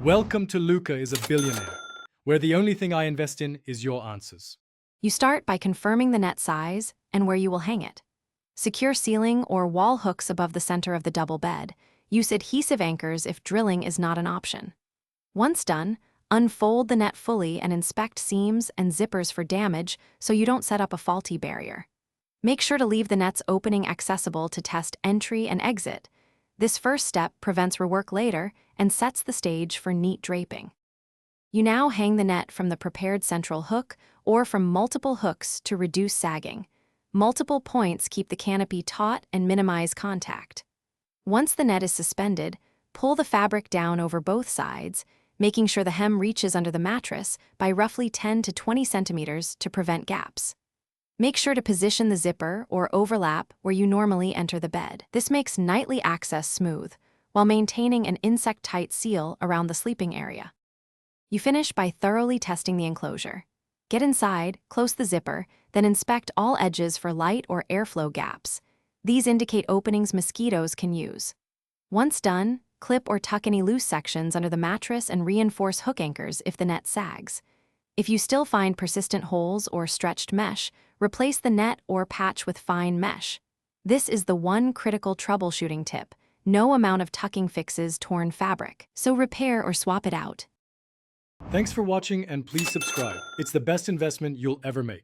Welcome to Luca is a Billionaire, where the only thing I invest in is your answers. You start by confirming the net size and where you will hang it. Secure ceiling or wall hooks above the center of the double bed. Use adhesive anchors if drilling is not an option. Once done, unfold the net fully and inspect seams and zippers for damage so you don't set up a faulty barrier. Make sure to leave the net's opening accessible to test entry and exit. This first step prevents rework later and sets the stage for neat draping. You now hang the net from the prepared central hook or from multiple hooks to reduce sagging. Multiple points keep the canopy taut and minimize contact. Once the net is suspended, pull the fabric down over both sides, making sure the hem reaches under the mattress by roughly 10 to 20 centimeters to prevent gaps. Make sure to position the zipper or overlap where you normally enter the bed. This makes nightly access smooth, while maintaining an insect-tight seal around the sleeping area. You finish by thoroughly testing the enclosure. Get inside, close the zipper, then inspect all edges for light or airflow gaps. These indicate openings mosquitoes can use. Once done, clip or tuck any loose sections under the mattress and reinforce hook anchors if the net sags. If you still find persistent holes or stretched mesh, replace the net or patch with fine mesh. This is the one critical troubleshooting tip. No amount of tucking fixes torn fabric, so repair or swap it out. Thanks for watching and please subscribe. It's the best investment you'll ever make.